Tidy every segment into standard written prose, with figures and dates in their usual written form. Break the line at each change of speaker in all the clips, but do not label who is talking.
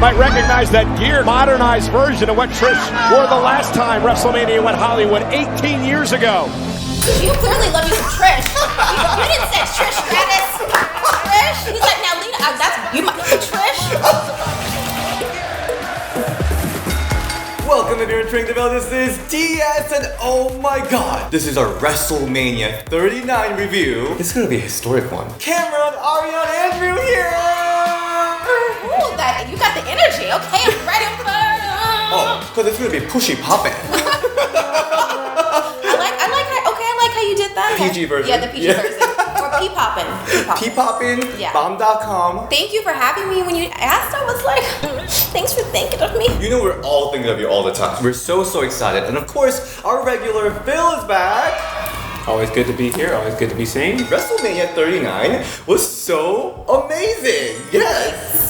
might recognize that gear, modernized version of what Trish wore the last time WrestleMania went Hollywood 18 years ago.
You clearly love you some Trish. You didn't say Trish Stratus. Trish? He's like, now Lita, that's you might Trish.
Welcome if you're entering the Belle, this is TS and oh my god, this is our WrestleMania 39 review. It's gonna be a historic one. Cameron, Ariane Andrew here!
Ooh, that, you got the energy. Okay, I'm ready for
Oh, because it's gonna be pushy poppin'.
I like how you did that.
PG version.
Yeah, the PG version. Or P-poppin'.
P-poppin,
Yeah.
bomb.com.
Thank you for having me. When you asked, I was like, thanks for thinking of me.
You know we're all thinking of you all the time. We're so excited. And of course, our regular Bill is back.
Always good to be here, always good to be seen.
WrestleMania 39 was so amazing. Yes.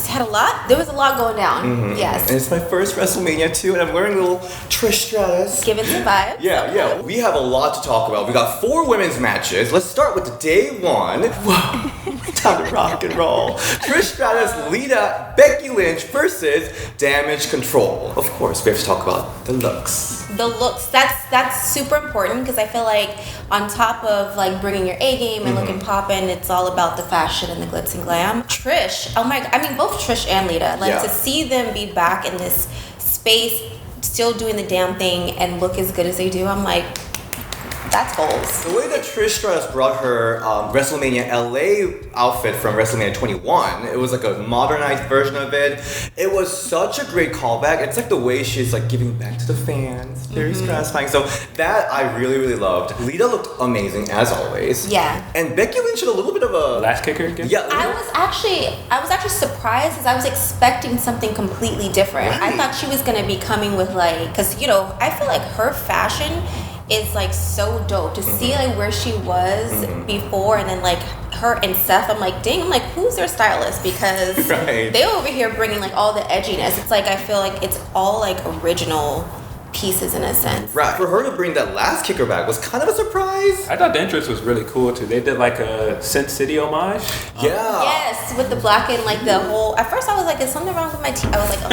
There was a lot going down. Yes.
And it's my first WrestleMania too, and I'm wearing a little Trish Stratus.
Giving some vibes.
Yeah. We have a lot to talk about. We got 4 women's matches. Let's start with day 1. Whoa. Time to rock and roll. Trish Stratus, Lita, Becky Lynch versus Damage Control. Of course, we have to talk about the looks.
The looks, that's super important because I feel like on top of like bringing your A game and looking poppin', it's all about the fashion and the glitz and glam. Trish, oh my god, I mean both Trish and Lita, like to see them be back in this space, still doing the damn thing and look as good as they do, I'm like, that's goals.
The way that Trish Stratus brought her WrestleMania LA outfit from WrestleMania 21, it was like a modernized version of it. It was such a great callback. It's like the way she's like giving back to the fans. Very satisfying. So that I really, really loved. Lita looked amazing as always.
Yeah.
And Becky Lynch had a little bit of a
Last kicker again?
Yeah.
I was actually surprised because I was expecting something completely different.
Right.
I thought she was gonna be coming with like, cause you know, I feel like her fashion is like so dope to see like where she was before and then like her and Seth. I'm like, dang, I'm like, who's their stylist? Because they over here bringing like all the edginess. It's like I feel like it's all like original pieces in a sense.
Right. For her to bring that last kicker back was kind of a surprise.
I thought the entrance was really cool too. They did like a Sin City homage.
Yeah.
Yes, with the black and like the whole. At first, I was like, "Is something wrong with my teeth?" I was like, "Oh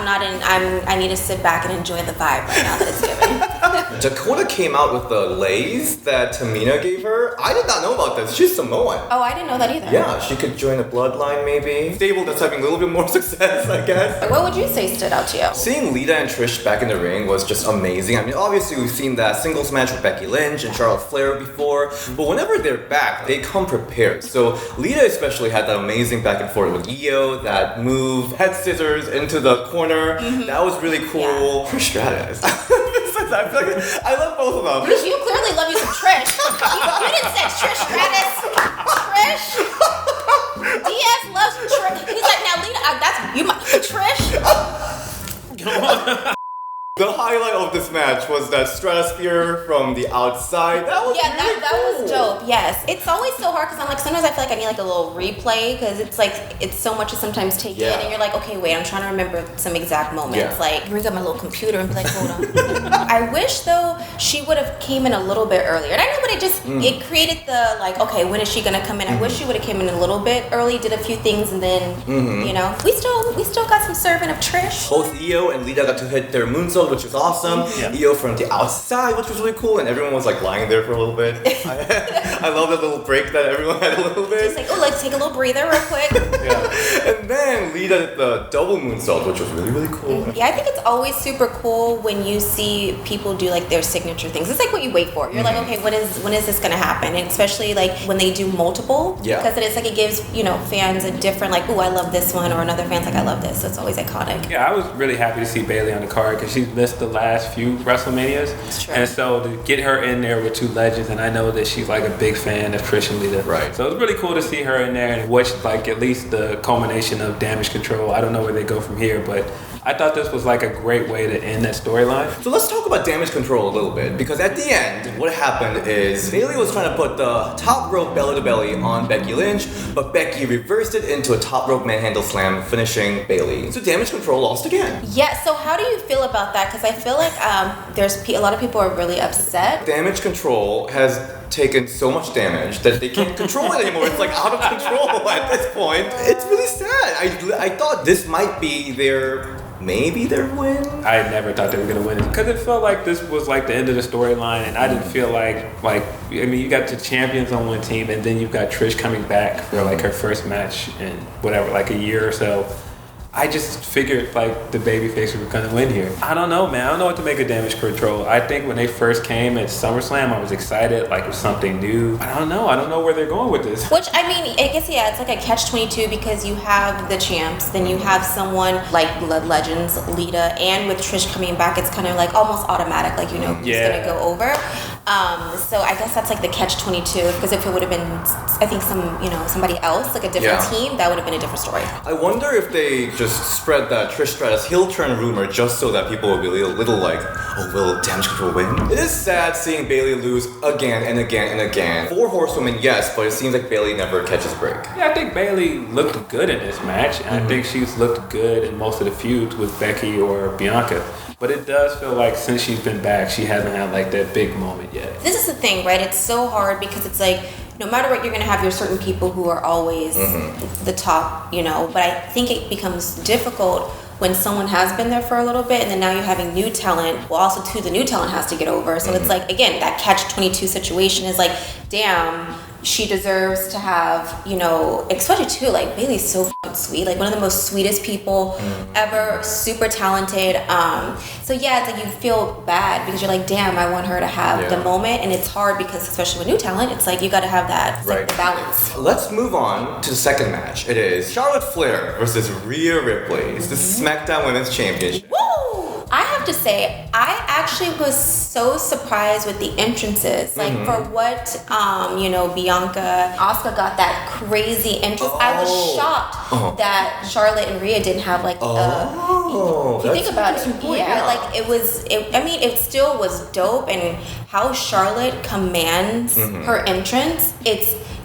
no, I need to sit back and enjoy the vibe right now that it's giving."
Dakota came out with the lace that Tamina gave her. I did not know about this. She's Samoan.
Oh, I didn't know that either.
Yeah, she could join a bloodline maybe. Stable that's having a little bit more success, I guess.
What would you say stood out to you?
Seeing Lita and Trish back in the ring was just amazing. I mean, obviously we've seen that singles match with Becky Lynch and Charlotte Flair before, but whenever they're back, they come prepared. So Lita especially had that amazing back and forth with Io, that move, head scissors into the corner. That was really cool.
Yeah.
Trish Stratus. I love both of them.
Because you clearly love you some Trish. You didn't say Trish Stratus. Trish. DS loves Trish. He's like, now Lita, that's you might Trish.
The highlight of this match was that stratosphere from the outside. That was really
that
cool.
was dope. Yes, it's always so hard because I'm like sometimes I feel like I need like a little replay because it's like it's so much to sometimes take in and you're like, okay, wait, I'm trying to remember some exact moments. Like bring up my little computer and be like, hold on. I wish though she would have came in a little bit earlier. And I know, but it just it created the like, okay, when is she gonna come in? I wish she would have came in a little bit early, did a few things, and then you know we still got some serving of Trish.
Both Io and Lita got to hit their moonsault, which was awesome. Io from the outside, which was really cool, and everyone was like lying there for a little bit. I love that little break that everyone had a little bit.
Just like, oh, let's take a little breather real quick.
And then Lita did the double moonsault, which was really, really cool.
Yeah, I think it's always super cool when you see people do like their signature things. It's like what you wait for. You're like, okay, when is this gonna happen? And especially like when they do multiple, because it's like it gives fans a different like, oh, I love this one, or another fan's like, I love this. So it's always iconic.
Yeah, I was really happy to see Bayley on the card because she's missed the last few WrestleManias.
It's true.
And so to get her in there with 2 legends, and I know that she's like a big fan of Trish and Lita.
Right.
So it was really cool to see her in there and watch like at least the culmination of Damage Control. I don't know where they go from here, but I thought this was like a great way to end that storyline.
So let's talk about Damage Control a little bit, because at the end, what happened is Bayley was trying to put the top rope belly to belly on Becky Lynch, but Becky reversed it into a top rope manhandle slam, finishing Bayley. So Damage Control lost again.
Yeah, so how do you feel about that? Because I feel like there's a lot of people are really upset.
Damage Control has taken so much damage that they can't control it anymore. It's like out of control at this point. It's really sad. I thought this might be maybe their win.
I never thought they were gonna win it because it felt like this was like the end of the storyline, and I didn't feel like I mean, you got the champions on one team, and then you've got Trish coming back for like her first match in whatever, like a year or so. I just figured like the babyface were gonna win here. I don't know, man. I don't know what to make of Damage Control. I think when they first came at SummerSlam, I was excited, like it was something new. I don't know. I don't know where they're going with this.
Which, I mean, I guess, yeah, it's like a catch-22 because you have the champs, then you have someone like Legends, Lita, and with Trish coming back, it's kind of like almost automatic, like, you know, who's gonna go over. So I guess that's like the catch-22 because if it would have been, I think somebody else, like a different team, that would have been a different story.
I wonder if they just spread that Trish Stratus heel turn rumor just so that people will be a little like, oh, will Damage Control win? It is sad seeing Bayley lose again and again and again. 4 horsewomen, yes, but it seems like Bayley never catches break.
Yeah, I think Bayley looked good in this match, and I think she's looked good in most of the feuds with Becky or Bianca. But it does feel like since she's been back, she hasn't had like that big moment yet.
This is the thing, right? It's so hard because it's like, no matter what, you're going to have your certain people who are always the top, you know. But I think it becomes difficult when someone has been there for a little bit and then now you're having new talent. Well, also, too, the new talent has to get over. So it's like, again, that catch-22 situation is like, damn, she deserves to have, you know, especially too, like Bayley's so fucking sweet, like one of the most sweetest people ever, super talented. So yeah, it's like you feel bad because you're like, damn, I want her to have the moment, and it's hard because especially with new talent, it's like you got to have that like, the balance.
Let's move on to the second match. It is Charlotte Flair versus Rhea Ripley. It's the SmackDown Women's Championship.
Woo! I have to say, I actually was so surprised with the entrances. Like for what, you know, Bianca, Asuka got that crazy entrance. I was shocked that Charlotte and Rhea didn't have like if you think about it, like it still was dope, and how Charlotte commands her entrance,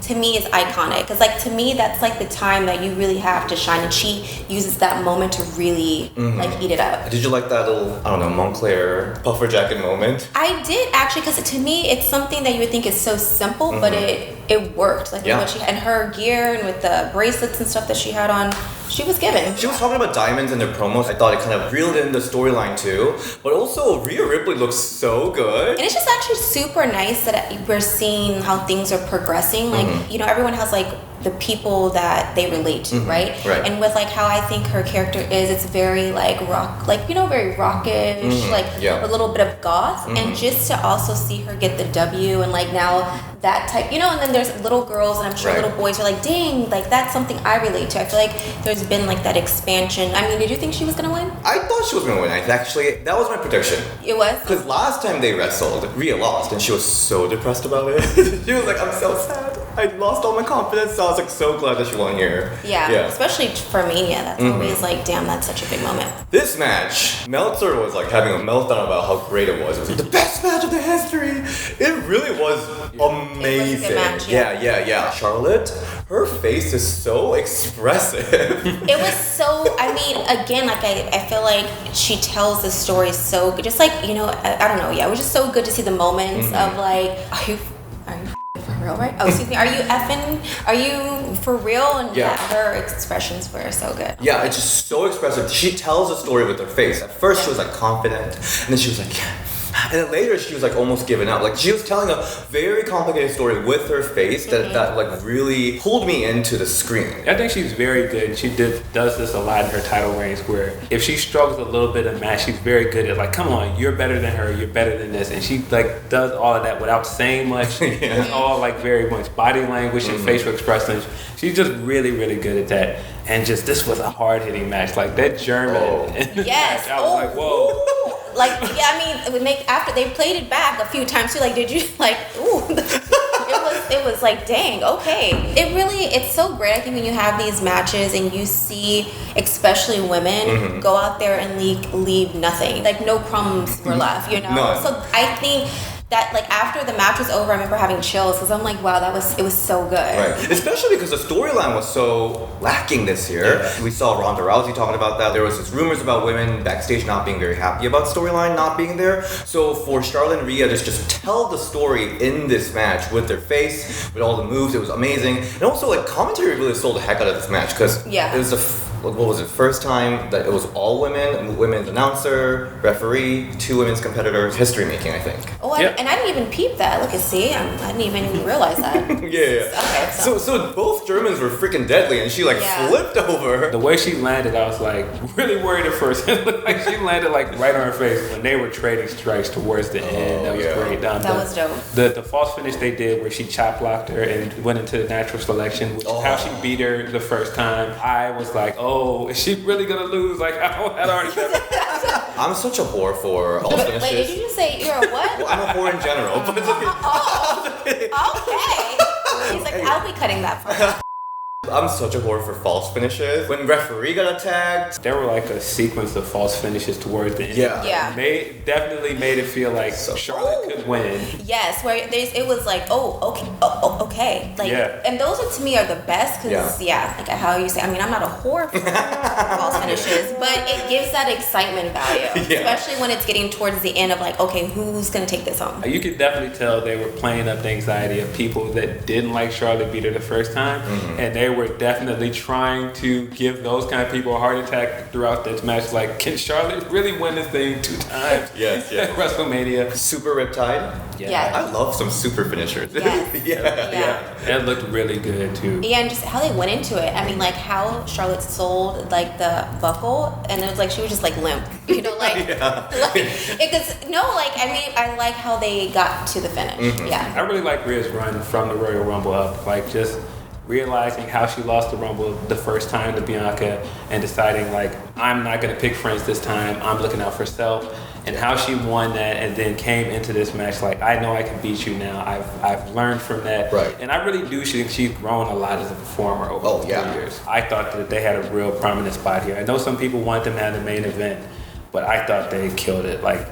to me is iconic because like to me that's like the time that you really have to shine, and she uses that moment to really like eat it up.
Did you like that little, I don't know, Montclair puffer jacket moment?
I did actually, because to me it's something that you would think is so simple, but it worked. Like what she had, and her gear and with the bracelets and stuff that she had on, she was giving.
She was talking about diamonds in their promos. I thought it kind of reeled in the storyline too. But also, Rhea Ripley looks so good.
And it's just actually super nice that we're seeing how things are progressing. Like, you know, everyone has like the people that they relate to, right? And with like how I think her character is, it's very like rock, like, you know, very rockish, like a little bit of goth. And just to also see her get the W and like now that type, you know, and then there's little girls and I'm sure little boys are like, dang, like that's something I relate to. I feel like there's been like that expansion. I mean, did you think she was gonna win?
I thought she was gonna win. Actually, that was my prediction.
It was?
Because last time they wrestled, Rhea lost and she was so depressed about it. She was like, I'm so sad. I lost all my confidence. So I was like so glad that she won here.
Yeah. Especially for Mania. That's always like, damn, that's such a big moment.
This match, Meltzer was like having a meltdown about how great it was. It was like the best match of the history. It really was amazing.
It was a good match,
yeah. Charlotte, her face is so expressive.
It was so, I mean, again, like I feel like she tells the story so good. Just like, you know, I don't know, it was just so good to see the moments of like, are you for real, right? Oh, excuse me, are you for real? And her expressions were so good.
Yeah, it's just so expressive. She tells a story with her face. At first she was like confident, and then she was like, and then later she was like almost giving up. Like she was telling a very complicated story with her face that like really pulled me into the screen.
I think she's very good. She does this a lot in her title reigns, where if she struggles a little bit in a match, she's very good at like, come on, you're better than her, you're better than this, and she like does all of that without saying much. It's all like very much body language and facial expressions. She's just really, really good at that. And just this was a hard hitting match, like that German.
Yes.
I was like, whoa.
Like, yeah, I mean, it would make, after they played it back a few times too, like, did you, like, ooh. It was like, dang, okay. It's so great, I think, when you have these matches and you see, especially women, go out there and leave nothing. Like, no crumbs were left, you know?
No.
So I think that like after the match was over, I remember having chills because I'm like, wow, it was so good.
Right. Especially because the storyline was so lacking this year. Yeah. We saw Ronda Rousey talking about that. There was this rumors about women backstage not being very happy about storyline not being there. So for Charlotte and Rhea to just tell the story in this match with their face, with all the moves, it was amazing. And also like commentary really sold the heck out of this match because it was first time that it was all women's announcer, referee, 2 women's competitors, history making, I think.
Oh, and I didn't even peep that. Look, see, I didn't even realize that.
Okay, so both Germans were freaking deadly, and she flipped over.
The way she landed, I was like really worried at first. It looked like she landed like right on her face when they were trading strikes towards the end. That was great.
That was dope.
The false finish they did where she chop blocked her and went into the natural selection, which is how she beat her the first time. I was like, oh, is she really gonna lose? Like, I had already said that.
I'm such a whore for false finishes.
Wait, did you just say you're a what?
Well, I'm a whore in general. But
Okay. He's like, I'll be cutting that part.
I'm such a whore for false finishes. When referee got attacked,
there were like a sequence of false finishes towards the end.
Yeah.
Definitely made it feel like Charlotte could win.
Yes, where it was like, okay. Like, and those to me are the best because like how you say. I mean, I'm not a whore for false finishes, but it gives that excitement value, especially when it's getting towards the end of like, okay, who's gonna take this home?
You could definitely tell they were playing up the anxiety of people that didn't like Charlotte beat her the first time, and they were definitely trying to give those kind of people a heart attack throughout this match. Like, can Charlotte really win this thing 2 times?
Yes.
At WrestleMania.
Super Riptide.
Yeah.
I love some super finishers.
Yeah.
It looked really good too.
Yeah, and just how they went into it. I mean, like how Charlotte sold like the buckle, and it was like she was just like limp, I mean, I like how they got to the finish. Yeah.
I really like Rhea's run from the Royal Rumble up, like just realizing how she lost the Rumble the first time to Bianca and deciding like, I'm not going to pick friends this time, I'm looking out for self, and how she won that and then came into this match like, I know I can beat you now. I've learned from that.
Right.
And I really do think she's grown a lot as a performer over the 3 years. I thought that they had a real prominent spot here. I know some people want them to have the main event, but I thought they killed it. Like,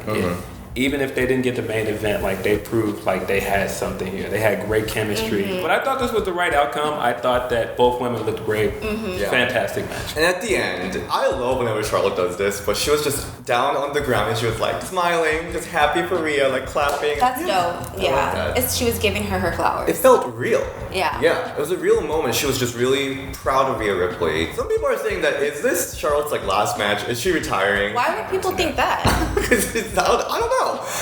even if they didn't get the main event, like they proved like they had something here. They had great chemistry. But I thought this was the right outcome. I thought that both women looked great. Fantastic match.
And at the end, I love whenever Charlotte does this, but she was just down on the ground and she was like smiling, just happy for Rhea, like clapping.
That's dope. Yeah. She was giving her flowers.
It felt real.
Yeah.
Yeah, it was a real moment. She was just really proud of Rhea Ripley. Some people are saying that, is this Charlotte's like last match? Is she retiring?
Why would people think that?
Because I don't know.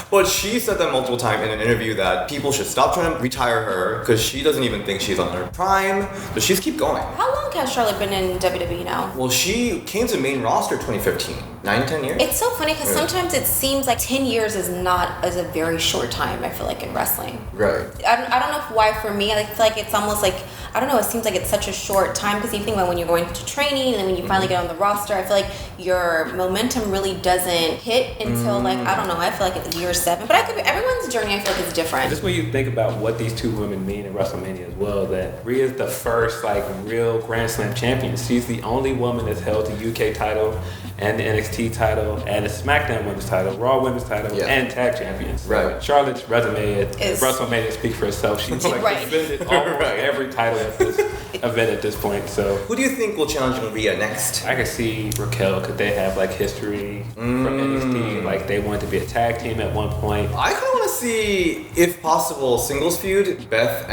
But she said that multiple times in an interview that people should stop trying to retire her because she doesn't even think she's on her prime. But she's keep going.
How long has Charlotte been in WWE now?
Well, she came to main roster 2015. 9-10 years?
It's so funny because sometimes it seems like 10 years is a very short time, I feel like, in wrestling.
Right.
I don't know why for me, I feel like it's almost like, I don't know, it seems like it's such a short time because you think about when you're going to training and then when you finally get on the roster, I feel like your momentum really doesn't hit until like, I don't know, I feel like it's year 7. But everyone's journey, I feel like, is different.
Just when you think about what these 2 women mean in WrestleMania as well, that Rhea's the first like real Grand Slam champion. She's the only woman that's held the UK title and the NXT title and the SmackDown Women's title, Raw Women's title, and Tag Champions.
Right.
Charlotte's resume at WrestleMania speaks for itself. She's like defended almost every title at this event at this point. So
who do you think will challenge Rhea next?
I could see Raquel. Could they have like history from NXT? Like they wanted to be a tag team at one point.
I kind of want to see, if possible, singles feud, Beth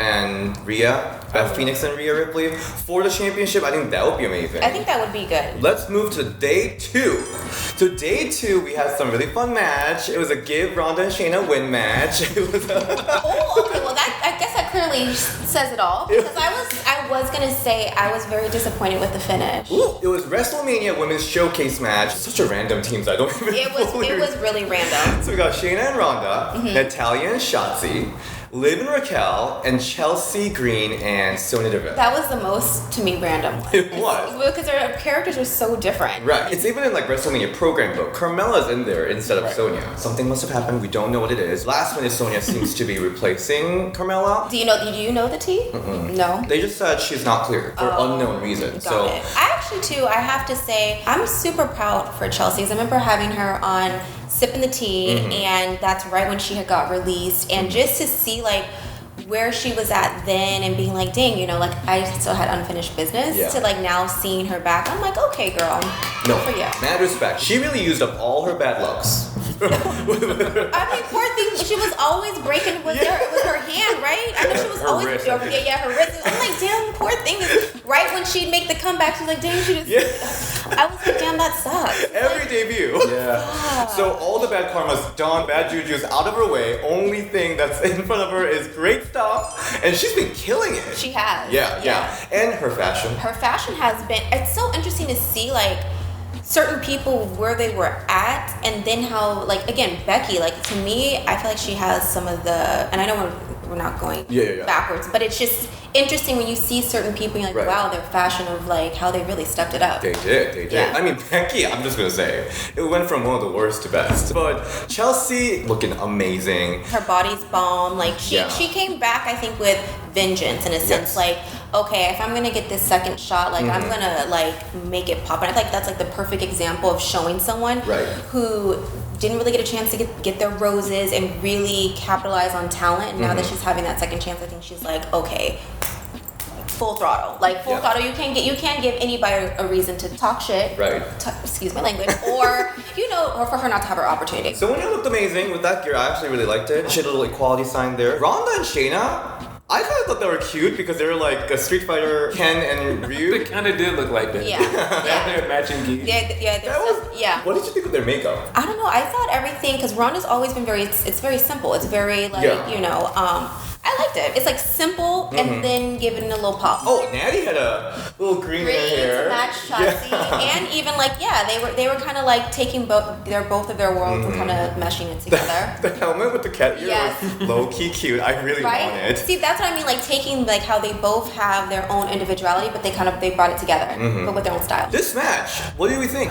Phoenix and Rhea Ripley for the championship. I think that would be amazing.
I think that would be good.
Let's move to day 2. So day 2, we had some really fun match. It was a give Ronda and Shayna win match. It was
okay. Well, I guess that clearly says it all. Because I was gonna say I was very disappointed with the finish.
Ooh, it was WrestleMania Women's Showcase match. Such a random teams. I don't even.
It was really random.
So we got Shayna and Ronda, Natalya and Shotzi. Liv and Raquel, and Chelsea Green and Sonya Deville.
That was the most, to me, random one.
It was.
Because their characters are so different.
Right. It's even in like WrestleMania program book. Carmella's in there instead of Sonya. Something must have happened. We don't know what it is. Last minute Sonya seems to be replacing Carmella.
Do you know the tea?
Mm-mm.
No.
They just said she's not clear for unknown reasons.
Got it. I actually too, I have to say, I'm super proud for Chelsea. 'Cause I remember having her on Sipping the Tea, and that's right when she had got released, and just to see like where she was at then and being like, dang, you know, like I still had unfinished business to like now seeing her back. I'm like, okay, girl.
No,
good for you.
mad respect. She really used up all her bad looks.
I mean, poor thing. She was always breaking with her hand, right? I know she was
Her
always
wrist,
her wrist. I'm like, damn, poor thing. Right when she'd make the comeback, she's like, damn, she just. I was like, damn, that sucks.
Every debut.
Yeah.
So all the bad karma's done, bad juju's out of her way. Only thing that's in front of her is great stuff, and she's been killing it.
She has.
Yeah. And her fashion.
Her fashion has been. It's so interesting to see like certain people where they were at, and then how like again Becky, like to me I feel like she has some of the, and I know we're not going backwards, but it's just interesting when you see certain people and you're like, wow, their fashion of like how they really stepped it up.
They did.
Yeah.
I mean, Becky, I'm just gonna say, it went from one of the worst to best. But Chelsea looking amazing.
Her body's bomb. Like she came back, I think, with vengeance in a sense. Like, okay, if I'm gonna get this second shot, like I'm gonna like make it pop. And I think that's like the perfect example of showing someone who didn't really get a chance to get their roses and really capitalize on talent. And now that she's having that second chance, I think she's like, okay, full throttle. Like full throttle. You can't give anybody a reason to talk shit.
Right.
Excuse my language. Or or for her not to have her opportunity.
Sonya looked amazing with that gear. I actually really liked it. She had a little equality sign there. Ronda and Shayna, I kind of thought they were cute because they were like a Street Fighter Ken and Ryu.
They kind of did look like that.
Yeah.
They had their matching gear.
What did you think of their makeup?
I don't know. I thought everything, because Ronda's always been it's very simple. It's very like, I liked it. It's like simple and then give it a little pop.
Oh, Natty had a little green hair.
To match Chelsea. And even like, they were kind of like taking both of their worlds and kind of meshing it together.
The helmet with the cat ear was low-key cute. I really want it.
See, that's what I mean, like taking like how they both have their own individuality, but they brought it together, but with their own style.
This match, what do we think?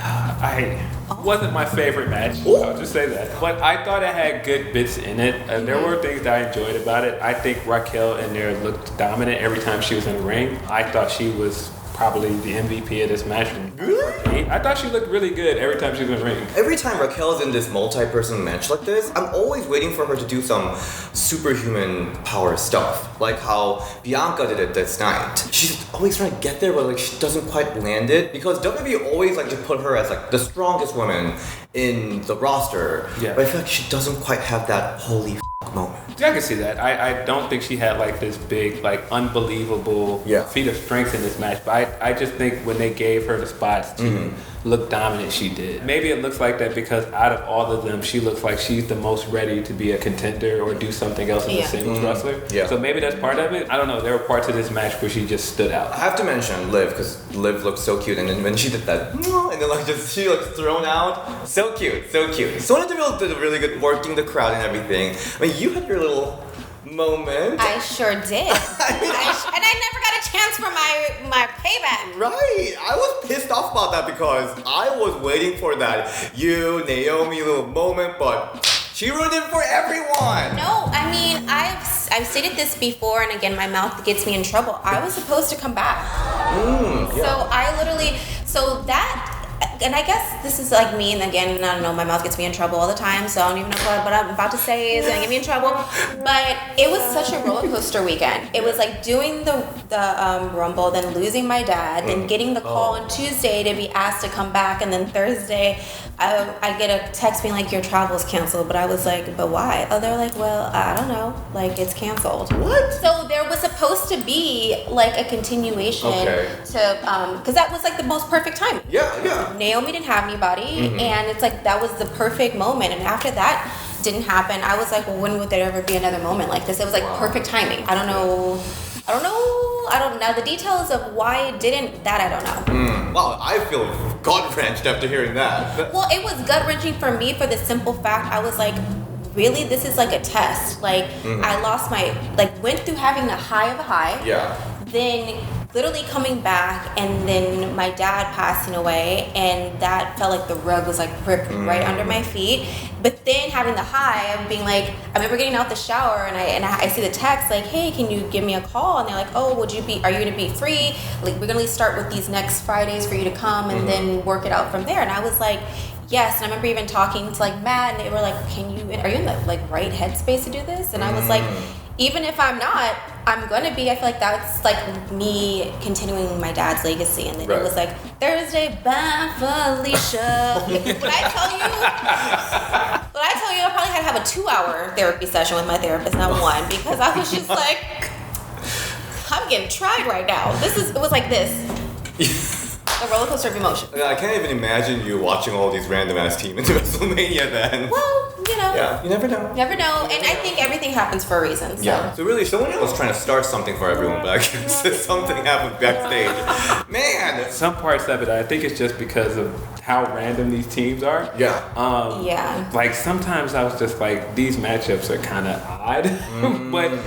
Wasn't my favorite match. I'll just say that. But I thought it had good bits in it. There were things that I enjoyed about it. I think Raquel in there looked dominant every time she was in the ring. I thought she was probably the MVP of this match.
Really?
I thought she looked really good every time she was in the ring.
Every time Raquel's in this multi-person match like this, I'm always waiting for her to do some superhuman power stuff. Like how Bianca did it this night. She's always trying to get there, but like she doesn't quite land it. Because WWE always like to put her as like the strongest woman in the roster. Yeah. But I feel like she doesn't quite have that holy moment.
Yeah, I can see that. I don't think she had like this big, like unbelievable feat of strength in this match. But I just think when they gave her the spots to look dominant, she did. Maybe it looks like that because out of all of them, she looks like she's the most ready to be a contender or do something else as a singles wrestler. Yeah. So maybe that's part of it. I don't know. There were parts of this match where she just stood out.
I have to mention Liv because Liv looked so cute, and then when she did that, and then like just she looks thrown out, so cute. Sonya Deville did a really good working the crowd and everything. I mean, you had your little moment.
I sure did. And I never got a chance for my payback.
Right. I was pissed off about that because I was waiting for that Naomi little moment, but she ruined it for everyone.
No, I mean, I've stated this before, and again, my mouth gets me in trouble. I was supposed to come back. So and I guess this is like me, and again, I don't know, my mouth gets me in trouble all the time, so I don't even know what I'm about to say is gonna get me in trouble. But it was such a roller coaster weekend. It was like doing the Rumble, then losing my dad, then getting the call on Tuesday to be asked to come back, and then Thursday I get a text being like, your travel's canceled. But I was like, but why? Oh, they're like, well, I don't know, like it's canceled.
What?
So there was supposed to be like a continuation to because that was like the most perfect time.
Yeah.
Naomi didn't have anybody, and it's like that was the perfect moment. And after that didn't happen, I was like, well, when would there ever be another moment like this? It was like perfect timing. I don't know. Now the details of why it didn't, that I don't know.
Wow, I feel gut-wrenched after hearing that.
Well, it was gut-wrenching for me for the simple fact I was like, really, this is like a test. Like, I lost went through having the high of a high.
Yeah.
Then literally coming back, and then my dad passing away, and that felt like the rug was like ripped right under my feet. But then having the high of being like, I remember getting out the shower, and I see the text like, hey, can you give me a call? And they're like, oh, are you gonna be free? Like, we're gonna start with these next Fridays for you to come, and then work it out from there. And I was like, yes. And I remember even talking to like Matt, and they were like, are you in the like right headspace to do this? And I was like, even if I'm not, I'm gonna be. I feel like that's like me continuing my dad's legacy. And then it was like, Thursday, bye Felicia. When I tell you, I probably had to have a 2-hour therapy session with my therapist, not one, because I was just like, I'm getting tried right now. It was like this. A roller coaster of emotion.
I can't even imagine you watching all these random ass teams in WrestleMania then.
Well, you know.
Yeah, you never know.
Never know. And I think everything happens for a reason. So.
Yeah. So really, someone was trying to start something for everyone, but I guess something happened backstage. Man!
Some parts of it, I think it's just because of how random these teams are.
Yeah.
Yeah.
Like, sometimes I was just like, these matchups are kind of odd. But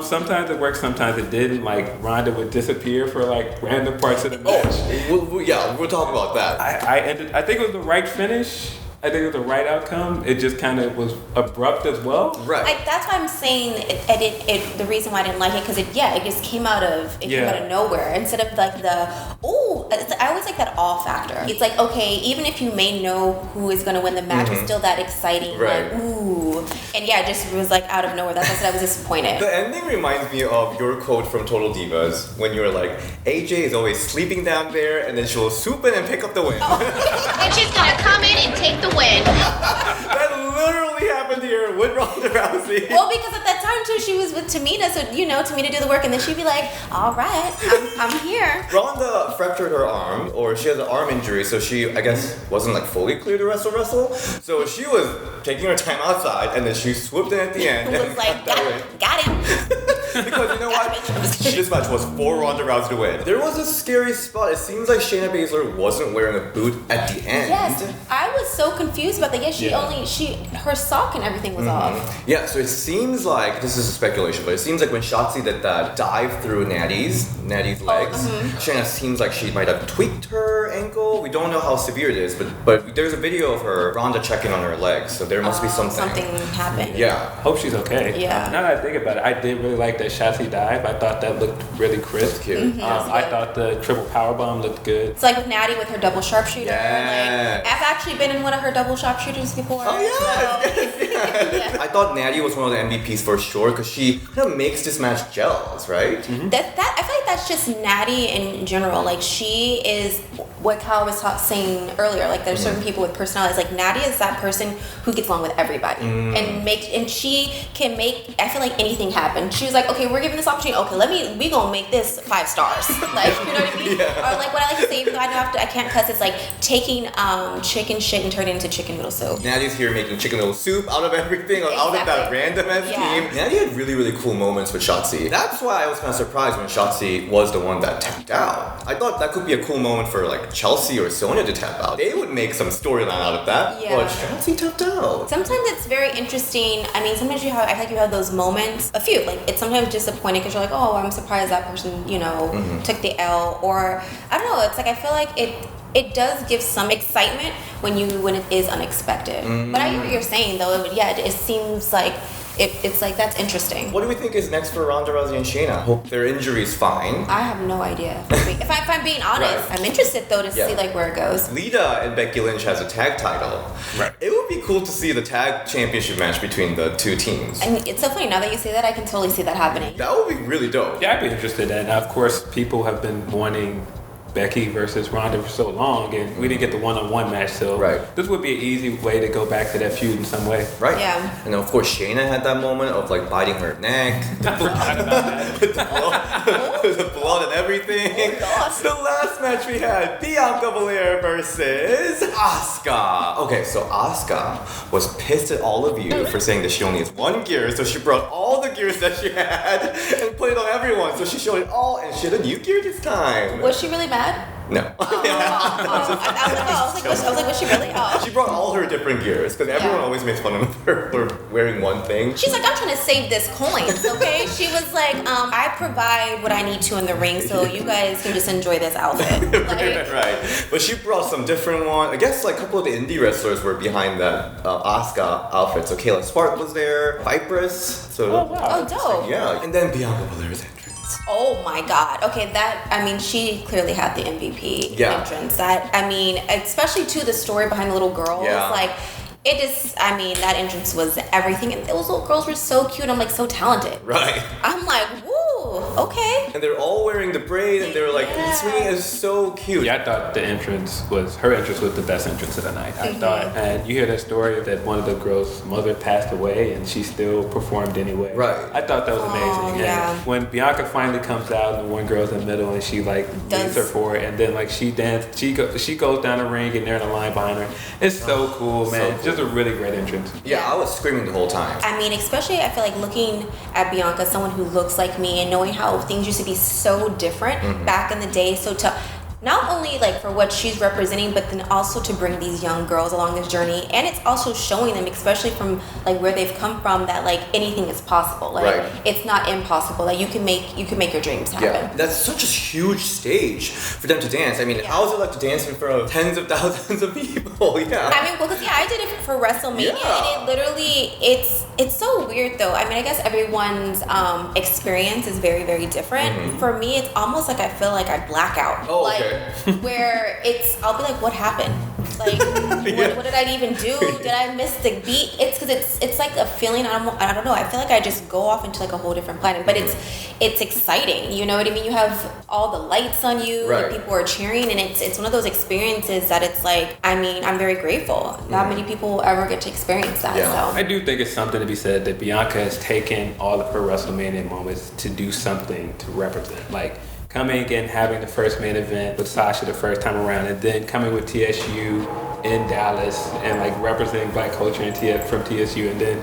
sometimes it worked, sometimes it didn't. Like, Ronda would disappear for like random parts of the match.
We'll talk about that.
I think it was the right finish. I think it was the right outcome. It just kind of was abrupt as well.
Right.
That's why I'm saying the reason why I didn't like it, because it just came out of nowhere. Instead of like I always like that awe factor. It's like, okay, even if you may know who is going to win the match, it's still that exciting.
Right.
Like, ooh. And yeah, it just was like out of nowhere. That's why I said I was disappointed.
The ending reminds me of your quote from Total Divas when you were like, AJ is always sleeping down there, and then she'll swoop in and pick up the win.
And she's gonna come in and take the win.
That literally happened here with Ronda Rousey.
Well, because at that time too, she was with Tamina, so Tamina do the work, and then she'd be like, "All right, I'm here."
Ronda fractured her arm, or she has an arm injury, so she, I guess, wasn't like fully clear to wrestle. So she was taking her time outside, and then she swooped in at the end.
It was like, got him.
Because you know what? This match was for Ronda Rousey to win. There was a scary spot. It seems like Shayna Baszler wasn't wearing a boot at the end.
Yes, I was so confused about that. Yes, her sock and everything was off.
Yeah, so it seems like, this is a speculation, but it seems like when Shotzi did that dive through Natty's legs, Shayna seems like she might have tweaked her ankle. We don't know how severe it is, but there's a video of Ronda checking on her legs, so there must be something.
Something happened.
Yeah.
Hope she's okay.
Yeah.
Now that I think about it, I did really like that Shotzi dive. I thought that looked really crisp.
Cute.
I thought the triple powerbomb looked good.
It's like with Natty with her double sharpshooter.
Yeah.
Like, I've actually been in one of her double sharpshooters before.
Oh, yeah. I thought Natty was one of the MVPs for sure, because she kind of makes this match gels, right?
That I feel like that's just Natty in general. Like, she is what Kyle was saying earlier. Like, there's certain people with personalities. Like, Natty is that person who gets along with everybody and she can make, I feel like, anything happen. She was like, okay, we're giving this opportunity. Okay, we gonna make this 5 stars. Like, you know what I mean?
Yeah.
Or like what I like to say, even though I can't cuss, it's like taking chicken shit and turning it into chicken noodle soup.
Natty's here making chicken noodle soup out of everything, out of that random ass team. Natty had really, really cool moments with Shotzi. That's why I was kind of surprised when Shotzi was the one that tapped out. I thought that could be a cool moment for like Chelsea or Sonya to tap out. They would make some storyline out of that.
Yeah.
But Shotzi tapped out.
Sometimes it's very interesting. I mean, sometimes I feel like you have those moments, a few, like it's sometimes disappointing because you're like, oh, I'm surprised that person, took the L, or I don't know. It's like I feel like it does give some excitement when it is unexpected. But I hear what you're saying though. It seems like it's like that's interesting.
What do we think is next for Ronda Rousey and Shayna? Hope their injury's fine.
I have no idea. If I'm being honest,
Right.
I'm interested though to see like where it goes.
Lita and Becky Lynch has a tag title.
Right.
It would be cool to see the tag championship match between the two teams.
And it's so funny now that you say that, I can totally see that happening.
That would be really dope.
Yeah, I'd be interested in that. Of course, people have been wanting Becky versus Ronda for so long, and we didn't get the one-on-one match, so this would be an easy way to go back to that feud in some way.
Right.
Yeah.
And then of course Shayna had that moment of like biting her neck.
I forgot about that.
the blood and everything.
Oh,
The last match we had, Bianca Belair versus Asuka. Okay, so Asuka was pissed at all of you for saying that she only has one gear, so she brought all the gears that she had and put it on everyone. So she showed it all, and she had a new gear this time.
Was she really mad?
No.
I was like, was she really? Oh.
She brought all her different gears because everyone always makes fun of her for wearing one thing.
She's like, I'm trying to save this coins, okay? She was like, I provide what I need to in the ring, so you guys can just enjoy this outfit.
Right. But she brought some different one. I guess like a couple of the indie wrestlers were behind that Asuka outfit. So Kayla Spark was there, Vipress. So
Oh, dope.
yeah. And then Bianca Belair's entrance.
Oh my God. Okay, she clearly had the MVP entrance. Especially to the story behind the little girl.
Yeah.
Like, that entrance was everything. And those little girls were so cute. I'm like, so talented.
Right.
I'm like, woo, okay.
And they're all wearing the braid and they were like, swinging is so cute.
Yeah, I thought her entrance was the best entrance of the night. I thought, and you hear that story that one of the girls' mother passed away and she still performed anyway.
Right.
I thought that was amazing.
Yeah.
And when Bianca finally comes out and one girl's in the middle and she like leads her for it and then like she goes down the ring and they're in a line behind her. It's so cool, man.
So cool.
Just a really great entrance.
Yeah, I was screaming the whole time.
Especially I feel like looking at Bianca, someone who looks like me, and knowing how things used to be so different back in the day. So to not only like for what she's representing, but then also to bring these young girls along this journey, and it's also showing them, especially from like where they've come from, that like anything is possible. Like it's not impossible. Like you can make your dreams happen.
Yeah, that's such a huge stage for them to dance. How is it like to dance in front of tens of thousands of people? Yeah.
I did it for WrestleMania, and it literally it's so weird though. I guess everyone's experience is very, very different. For me, it's almost like I feel like I black out.
Oh, okay.
Where I'll be like, what happened? Like, what did I even do? Did I miss the beat? It's because it's like a feeling. I don't know. I feel like I just go off into like a whole different planet. But it's exciting. You know what I mean? You have all the lights on you.
Right.
And people are cheering, and it's one of those experiences that it's like. I'm very grateful. Not many people ever get to experience that.
Yeah.
So
I do think it's something to be said that Bianca has taken all of her WrestleMania moments to do something to represent. Like coming and having the first main event with Sasha the first time around, and then coming with TSU in Dallas and like representing Black culture from TSU, and then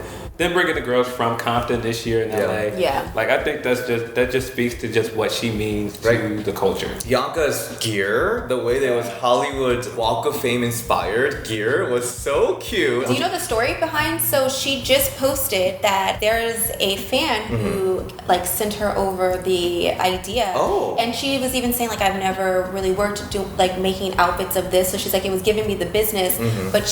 bringing the girls from Compton this year in LA.
Yeah.
Like I think that just speaks to just what she means to the culture.
Bianca's gear, the way that was Hollywood Walk of Fame inspired gear was so cute.
do you know the story behind? So she just posted that there's a fan who like sent her over the idea.
Oh.
And she was even saying like, I've never really worked making outfits of this. So she's like, it was giving me the business. But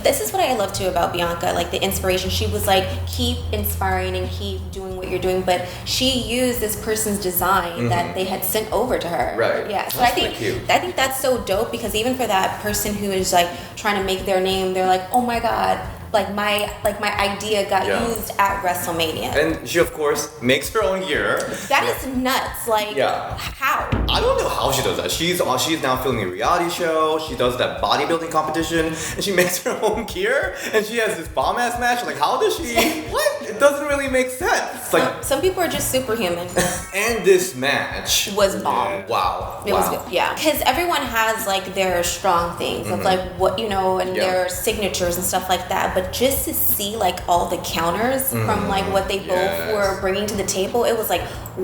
this is what I love too about Bianca, like the inspiration. She was like, keep inspiring and keep doing what you're doing. But she used this person's design that they had sent over to her.
Right.
Yeah. So
That's
I think
cute.
that's so dope, because even for that person who is like trying to make their name, they're like, oh my God, my idea got used at WrestleMania.
And she, of course, makes her own gear.
That is nuts. Like, how?
I don't know how she does that. She's now filming a reality show. She does that bodybuilding competition, and she makes her own gear. And she has this bomb-ass match. Like, how does she? What? It doesn't really make sense. Like,
some people are just superhuman.
and this match
Was bomb.
Wow.
It was good. Yeah, because everyone has like their strong things of like what and their signatures and stuff like that. But just to see like all the counters from like what they both were bringing to the table, it was like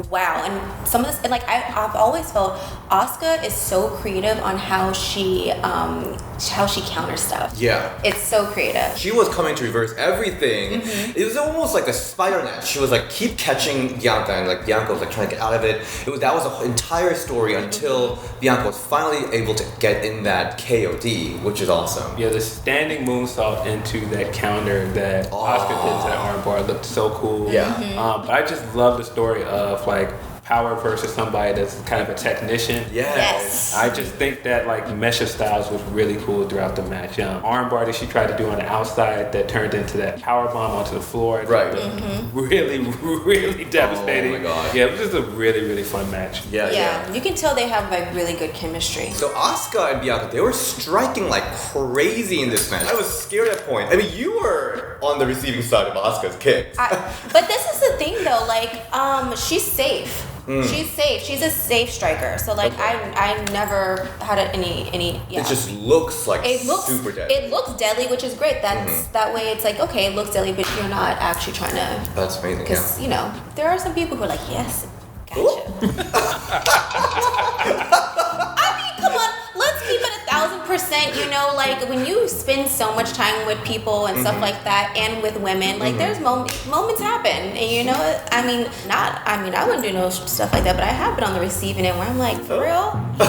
wow. And some of this, and like I've always felt Asuka is so creative on how she counters stuff.
Yeah.
It's so creative.
She was coming to reverse everything. It was almost like a spider net. She was like keep catching Bianca, and like Bianca was like trying to get out of it. That was the entire story until Bianca was finally able to get in that KOD, which is awesome.
Yeah, the standing moonsault into that counter that Asuka did to that armbar looked so cool.
Yeah.
But I just love the story of like power versus somebody that's kind of a technician.
Yes.
I just think that like mesh of styles was really cool throughout the match. Armbar that she tried to do on the outside that turned into that power bomb onto the floor.
Right.
Really, really devastating.
Oh my God.
Yeah, it was just a really, really fun match.
Yeah. You can tell they have like really good chemistry.
So Asuka and Bianca, they were striking like crazy in this match. I was scared at that point. I mean, you were on the receiving side of Asuka's kicks.
But this is the thing though, like she's safe. She's safe. She's a safe striker. So like I never had any. Yeah.
It just looks like super deadly.
It looks deadly, which is great. That's that way. It's like okay, it looks deadly, but you're not actually trying to.
That's amazing.
Because there are some people who are like, yes, gotcha. I mean, come on. 100%. You know, like when you spend so much time with people and stuff like that, and with women, like there's moments happen, and you know, I wouldn't do no stuff like that, but I have been on the receiving end where I'm like, for real.
But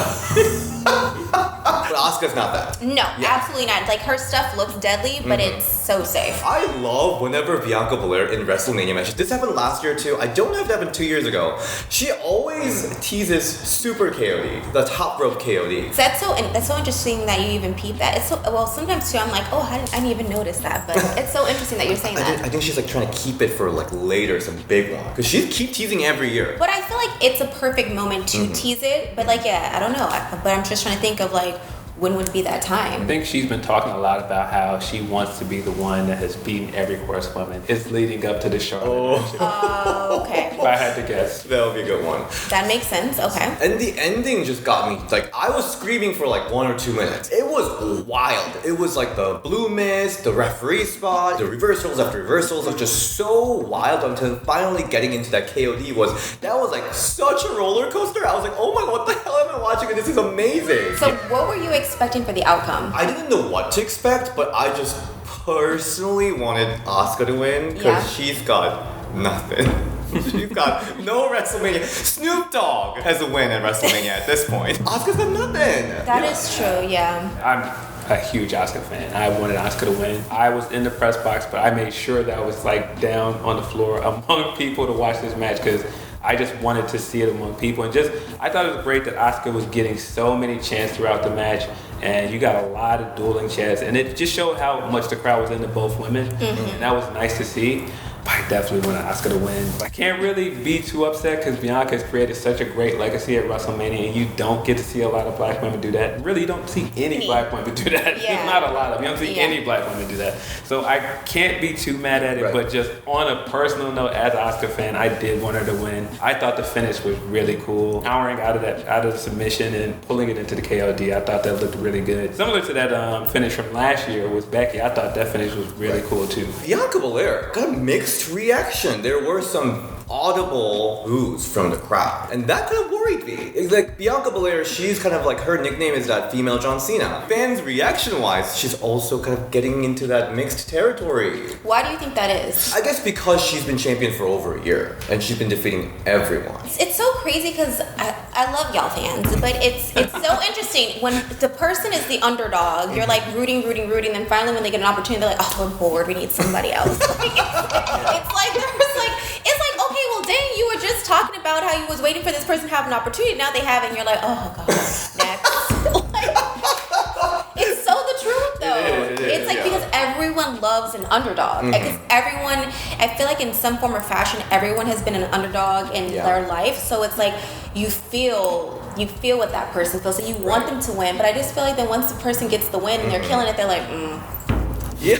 Asuka's not that.
No, absolutely not. Like her stuff looks deadly, but it's so safe.
I love whenever Bianca Belair in WrestleMania matches. This happened last year too. I don't know if it happened 2 years ago. She always teases Super KOD, the top rope KOD.
So that's so interesting that you even peep that. It's so well. Sometimes too, I'm like, oh, I didn't even notice that. But it's so interesting that you're saying that.
I think she's like trying to keep it for like later, some big one, because she keep teasing every year.
But I feel like it's a perfect moment to tease it. But like, yeah, I don't know. But I'm just trying to think of like, when would be that time?
I think she's been talking a lot about how she wants to be the one that has beaten every horsewoman. It's leading up to the Charlotte match.
Oh, okay.
If I had to guess.
That would be a good one.
That makes sense. Okay.
And the ending just got me, like, I was screaming for like 1 or 2 minutes. It was wild. It was like the blue mist, the referee spot, the reversals after reversals. It was just so wild until finally getting into that KOD that was like such a roller coaster. I was like, oh my god, what the hell am I watching? This is amazing.
So what were you expecting for the outcome?
I didn't know what to expect, but I just personally wanted Asuka to win because she's got nothing. She's got no WrestleMania. Snoop Dogg has a win at WrestleMania at this point. Asuka's got nothing.
That is true, yeah.
I'm a huge Asuka fan. I wanted Asuka to win. I was in the press box, but I made sure that I was like down on the floor among people to watch this match because I just wanted to see it among people. And I thought it was great that Asuka was getting so many chants throughout the match. And you got a lot of dueling chants. And it just showed how much the crowd was into both women. And that was nice to see. But I definitely wanted Asuka to win. I can't really be too upset because Bianca has created such a great legacy at WrestleMania, and you don't get to see a lot of black women do that. Really, you don't see any black women do that.
Yeah.
There's not a lot of them. You don't see any black women do that. So I can't be too mad at it, but just on a personal note, as an Asuka fan, I did want her to win. I thought the finish was really cool. Powering out of the submission and pulling it into the KOD, I thought that looked really good. Similar to that finish from last year with Becky, I thought that finish was really cool too.
Bianca Belair got a mixed reaction. There were some audible boos from the crowd, and that kind of worried me. It's like Bianca Belair, she's kind of like, her nickname is that female John Cena. Fans reaction wise, she's also kind of getting into that mixed territory.
Why do you think that is?
I guess because she's been champion for over a year and she's been defeating everyone.
It's so crazy because I love y'all fans, but it's so interesting when the person is the underdog. You're like rooting, then finally when they get an opportunity, they're like, oh, we're bored, we need somebody else. It's like, okay, well, dang, you were just talking about how you was waiting for this person to have an opportunity. Now they have it, and you're like, oh god, next. It's so the truth, though. It's like because everyone loves an underdog. Because everyone, I feel like in some form or fashion, everyone has been an underdog in their life. So it's like you feel what that person feels. So you want them to win, but I just feel like then once the person gets the win and they're killing it, they're like,
Yeah.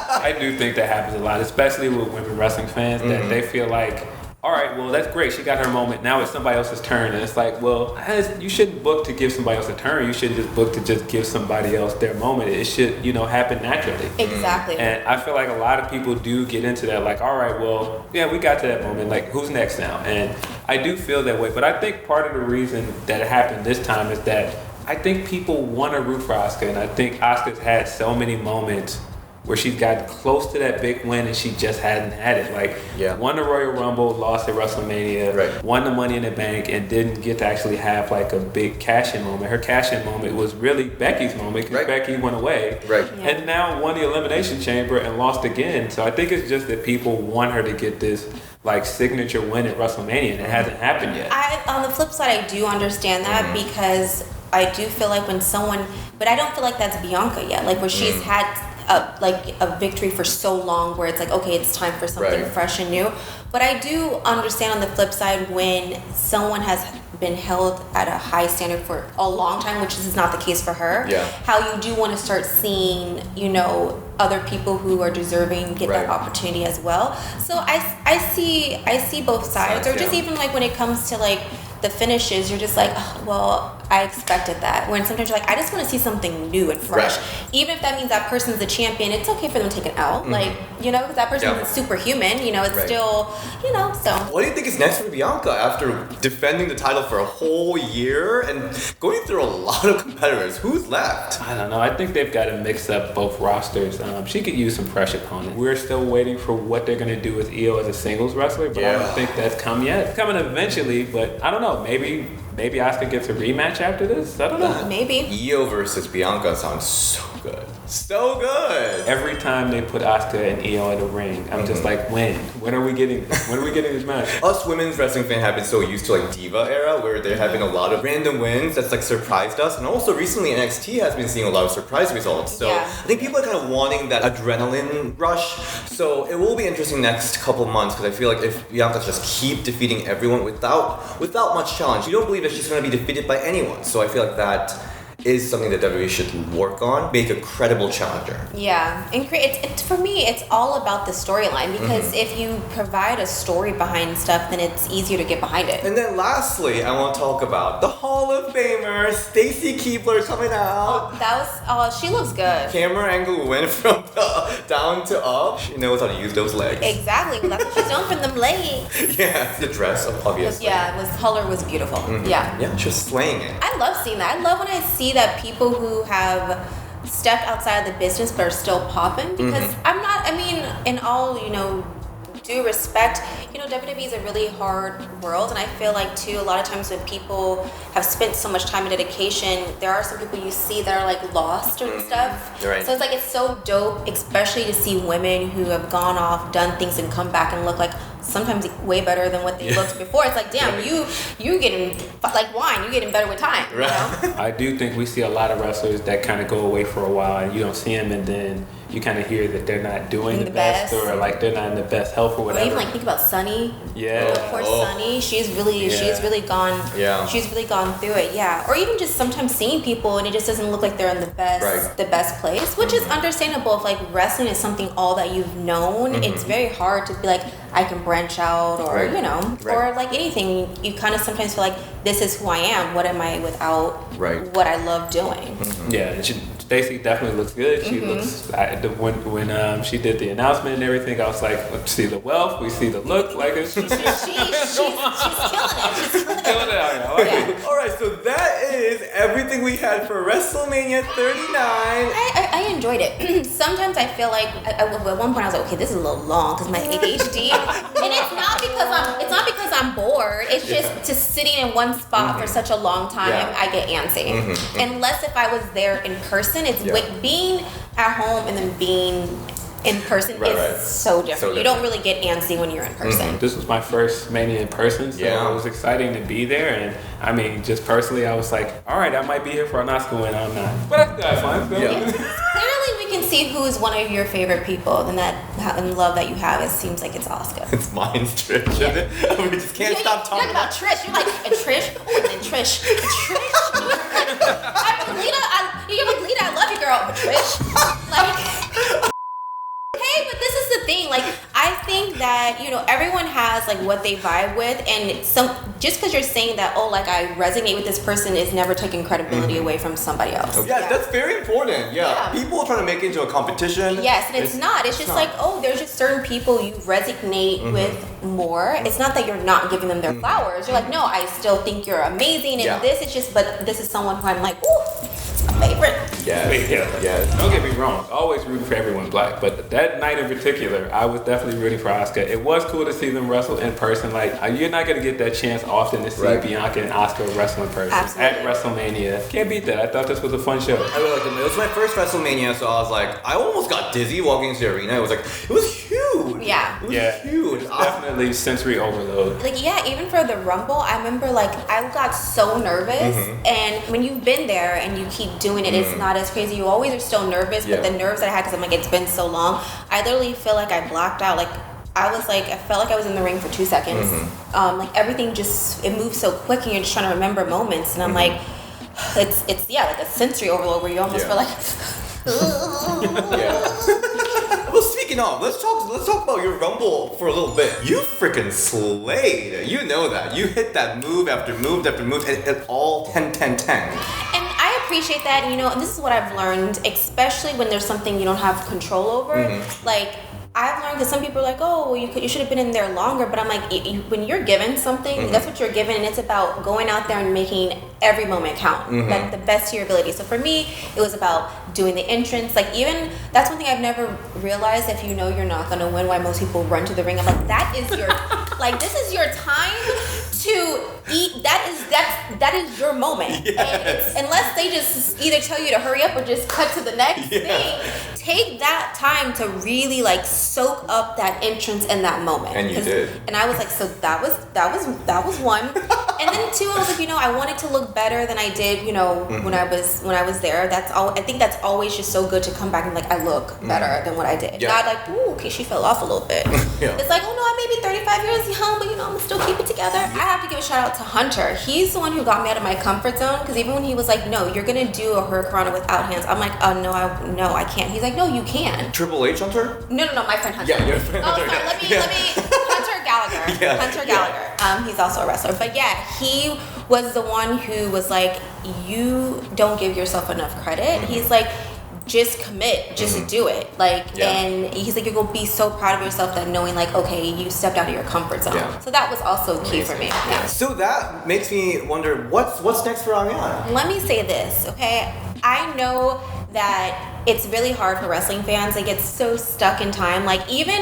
I do think that happens a lot, especially with women wrestling fans, that they feel like, all right, well, that's great. She got her moment. Now it's somebody else's turn. And it's like, well, you shouldn't book to give somebody else a turn. You should just book to just give somebody else their moment. It should, happen naturally.
Exactly.
And I feel like a lot of people do get into that, like, all right, well, yeah, we got to that moment. Like, who's next now? And I do feel that way. But I think part of the reason that it happened this time is that I think people want to root for Asuka. And I think Asuka's had so many moments where she's gotten close to that big win and she just hadn't had it. Like, won the Royal Rumble, lost at WrestleMania, won the Money in the Bank, and didn't get to actually have like a big cash-in moment. Her cash-in moment was really Becky's moment because Becky went away. And now won the Elimination Chamber and lost again. So I think it's just that people want her to get this like signature win at WrestleMania, and it hasn't happened yet.
On the flip side, I do understand that because I do feel like when someone, but I don't feel like that's Bianca yet. Like where she's had a victory for so long where it's like, okay, it's time for something fresh and new. But I do understand on the flip side when someone has been held at a high standard for a long time, which is not the case for her, how you do want to start seeing, other people who are deserving get that opportunity as well. So I see both sides, or just even like when it comes to like the finishes, you're just like, oh, well, I expected that. When sometimes you're like, I just want to see something new and fresh.
Right.
Even if that means that person's the champion, it's okay for them to take it out. Like, you know, because that person's superhuman, you know, it's still, you know, so.
What do you think is next for Bianca after defending the title for a whole year and going through a lot of competitors? Who's left?
I don't know. I think they've got to mix up both rosters. She could use some fresh opponents. We're still waiting for what they're going to do with Io as a singles wrestler, but I don't think that's come yet. It's coming eventually, but I don't know. Maybe Asuka gets a rematch after this. I don't know.
Maybe.
Io versus Bianca sounds so good. So good.
Every time they put Asuka and Io in the ring, I'm just like, when? When are we getting this? When are we getting this match?
Us women's wrestling fans have been so used to like Diva era where there have been a lot of random wins that's like surprised us, and also recently NXT has been seeing a lot of surprise results. So I think people are kind of wanting that adrenaline rush. So it will be interesting next couple months because I feel like if Bianca just keep defeating everyone without much challenge, you don't believe that she's going to be defeated by anyone. So I feel like that is something that WWE should work on. Make a credible challenger.
Yeah, and it's for me, it's all about the storyline because if you provide a story behind stuff, then it's easier to get behind it.
And then lastly, I want to talk about the Hall of Famer, Stacy Keibler coming out.
She looks good.
Camera angle went from down to up. She knows how to use those legs.
Exactly. Well, that's what she's known for them legs.
Yeah, the dress, obviously.
Yeah, color was beautiful.
Yeah, she was slaying it.
I love seeing that. I love when I see that people who have stepped outside of the business but are still popping because in all, you know, due respect, you know, WWE is a really hard world, and I feel like too, a lot of times when people have spent so much time and dedication, there are some people you see that are like lost and stuff.
Right.
So it's like, it's so dope, especially to see women who have gone off, done things, and come back and look like sometimes way better than what they looked before. It's like, damn, you getting like wine, you getting better with time.
Right.
You know?
I do think we see a lot of wrestlers that kind of go away for a while and you don't see them, and then you kind of hear that they're not doing the best, or like they're not in the best health or whatever.
Or even like think about Sunny.
Yeah.
Poor Sunny. She's really gone.
Yeah.
She's really gone through it. Yeah. Or even just sometimes seeing people and it just doesn't look like they're in the best place, which is understandable. If like wrestling is something all that you've known, it's very hard to be like, I can branch out, or you know, or like anything. You kind of sometimes feel like, this is who I am. What am I without what I love doing?
Yeah. And Stacy definitely looks good. She looks when she did the announcement and everything, I was like, we see the wealth, we see the look, like it's just,
she's killing it. She's killing it.
out here.
All right, so that is everything we had for WrestleMania 39.
I enjoyed it. Sometimes I feel like at one point I was like, okay, this is a little long because my ADHD, and it's not because I'm bored. It's just sitting in one spot for such a long time. I get antsy. Unless if I was there in person, it's being at home and then being in person is so different. You don't really get antsy when you're in person.
This was my first Mania in person, so it was exciting to be there. And I mean, just personally, I was like, all right, I might be here for an Oscar win. I'm not, but that's fine.
Clearly, we can see who is one of your favorite people, and and love that you have. It seems like it's Asuka.
It's mine, Trish. We just can't stop talking
about Trish. You're like, and Trish. Oh, and then Trish. Lita, I love you, girl, but Trish, like. Hey, but this is the thing. Like, I think that, you know, everyone has like what they vibe with, and just because you're saying that, oh, like I resonate with this person, is never taking credibility away from somebody else.
Yeah, that's very important. Yeah. People are trying to make it into a competition.
Yes, and it's not. It's just like, oh, there's just certain people you resonate with more. It's not that you're not giving them their flowers. You're like, no, I still think you're amazing, and but this is someone who I'm like, ooh, it's my favorite.
Yeah.
Don't get me wrong. Always rooting for everyone black, but that night in particular, I was definitely rooting for Asuka. It was cool to see them wrestle in person. Like, you're not gonna get that chance often to see Bianca and Asuka wrestle in person at WrestleMania. Can't beat that. I thought this was a fun show.
I really liked it. It was my first WrestleMania, so I was like, I almost got dizzy walking into the arena. It was huge.
Yeah.
It was huge.
Definitely sensory overload.
Like, even for the Rumble, I remember like I got so nervous, and when you've been there and you keep doing it, it's not as crazy. You always are still nervous, but the nerves that I had, because I'm like, it's been so long, I literally feel like I blacked out. Like, I felt like I was in the ring for 2 seconds. Like everything it moves so quick, and you're just trying to remember moments, and I'm like, it's like a sensory overload where you almost feel like.
Well, speaking speaking of, let's talk about your Rumble for a little bit. You freaking slayed. You know that. You hit that move after move after move, and it all 10-10-10.
And I appreciate that, and this is what I've learned, especially when there's something you don't have control over. Like, I've learned, because some people are like, oh, well, you should have been in there longer, but I'm like, when you're given something, that's what you're given, and it's about going out there and making every moment count, like the best to your ability. So for me, it was about doing the entrance. Like, even, that's one thing I've never realized, if you know you're not going to win, why most people run to the ring. I'm like, that is your, like, this is your time to eat. That is your moment. Yes. And it's, unless they just either tell you to hurry up or just cut to the next thing, take that time to really like soak up that entrance and that moment.
And you did. And
I was like, so that was one. And then two, I was like, I wanted to look better than I did, when I was there. That's all. I think that's always just so good to come back and like, I look better than what I did. Not like, ooh, okay, she fell off a little bit. It's like, oh no, I may be 35 years young, but I'm gonna still keep it together. I have to give a shout out to Hunter. He's the one who got me out of my comfort zone, because even when he was like, no, you're gonna do a hurricanrana without hands, I'm like, oh no, I can't. He's like, no, you can.
Triple H Hunter?
No, my friend Hunter.
Yeah, your friend Hunter.
Oh, sorry, let me Hunter Gallagher. Hunter Gallagher. He's also a wrestler. But yeah, he was the one who was like, you don't give yourself enough credit. He's like, just commit, just do it. Like, and he's like, you're gonna be so proud of yourself that knowing like, okay, you stepped out of your comfort zone. So that was also key for me.
So that makes me wonder, what's next for Ariane?
Let me say this, okay? I know that it's really hard for wrestling fans. They get so stuck in time. Like, even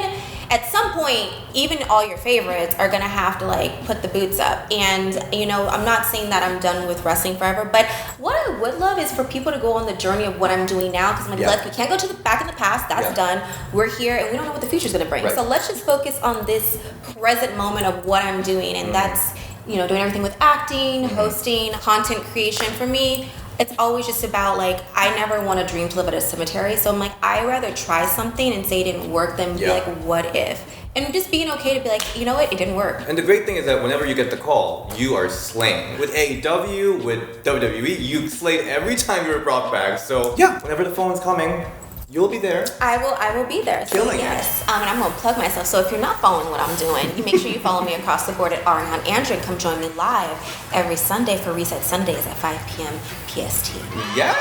at some point, even all your favorites are gonna have to like put the boots up. And I'm not saying that I'm done with wrestling forever, but what I would love is for people to go on the journey of what I'm doing now. Because I'm like, we can't go to the back in the past. That's done. We're here, and we don't know what the future's gonna bring. So let's just focus on this present moment of what I'm doing, and that's doing everything with acting, hosting, content creation. For me, it's always just about like, I never want a dream to live at a cemetery. So I'm like, I rather try something and say it didn't work than be like, what if? And just being okay to be like, you know what, it didn't work.
And the great thing is that whenever you get the call, you are slain. With AEW, with WWE, you slayed every time you were brought back. So whenever the phone's coming, you'll be there.
I will be there. So
Killing
yes. And I'm going to plug myself. So if you're not following what I'm doing, you make sure you follow me across the board at Ariane Andrew, and come join me live every Sunday for Reset Sundays at 5 p.m. PST.
Yes!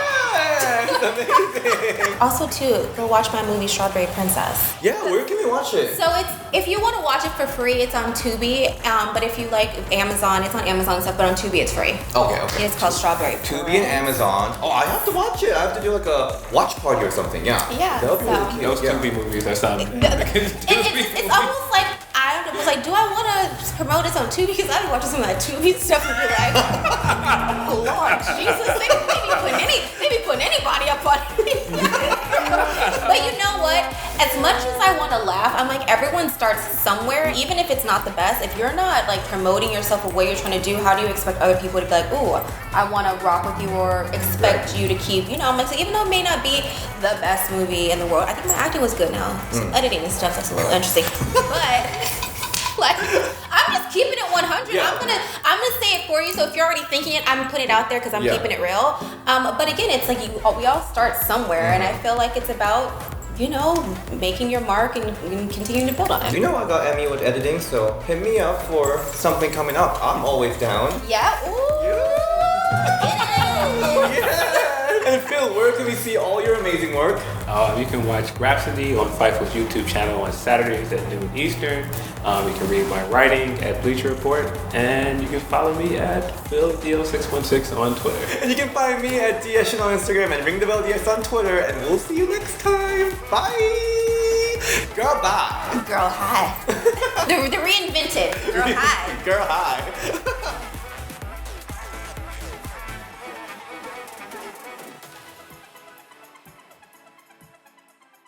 Amazing!
Also, too, go watch my movie Strawberry Princess.
Yeah, where can we watch it?
So if you want to watch it for free, it's on Tubi. But if you like Amazon, it's on Amazon and stuff, but on Tubi it's free.
Okay.
It's called Strawberry
Tubi and Amazon. Oh, I have to watch it. I have to do like a watch party or something. Yeah. That would be really cute.
Those Tubi movies are something.
It's almost like, I was like, do I want to promote this on Tubi? Because I've been watching some of that Tubi stuff and be like, oh Lord Jesus, they be putting anybody up on it. But you know what? As much as I want to laugh, I'm like, everyone starts somewhere, even if it's not the best. If you're not like promoting yourself or what you're trying to do, how do you expect other people to be like, ooh, I want to rock with you, or expect you to keep, I'm like, so even though it may not be the best movie in the world, I think my acting was good now. Some editing and stuff, that's a little interesting. But like, I'm just keeping it 100. I'm gonna say it for you. So if you're already thinking it, I'm putting it out there because I'm keeping it real. But again, it's like we all start somewhere, and I feel like it's about making your mark and continuing to build on it.
You know I got Emmy with editing, so hit me up for something coming up. I'm always down.
Yeah. Ooh.
Yeah. And Phil, where can we see all your amazing work?
You can watch Rhapsody on Fightful's YouTube channel on Saturdays at noon Eastern. You can read my writing at Bleacher Report, and you can follow me at PhilDeal616 on Twitter.
And you can find me at DSN on Instagram and Ring the Bell DS on Twitter, and we'll see you next time. Bye! Girl, bye!
Girl, hi. The reinvented. Girl, hi.
Girl, hi.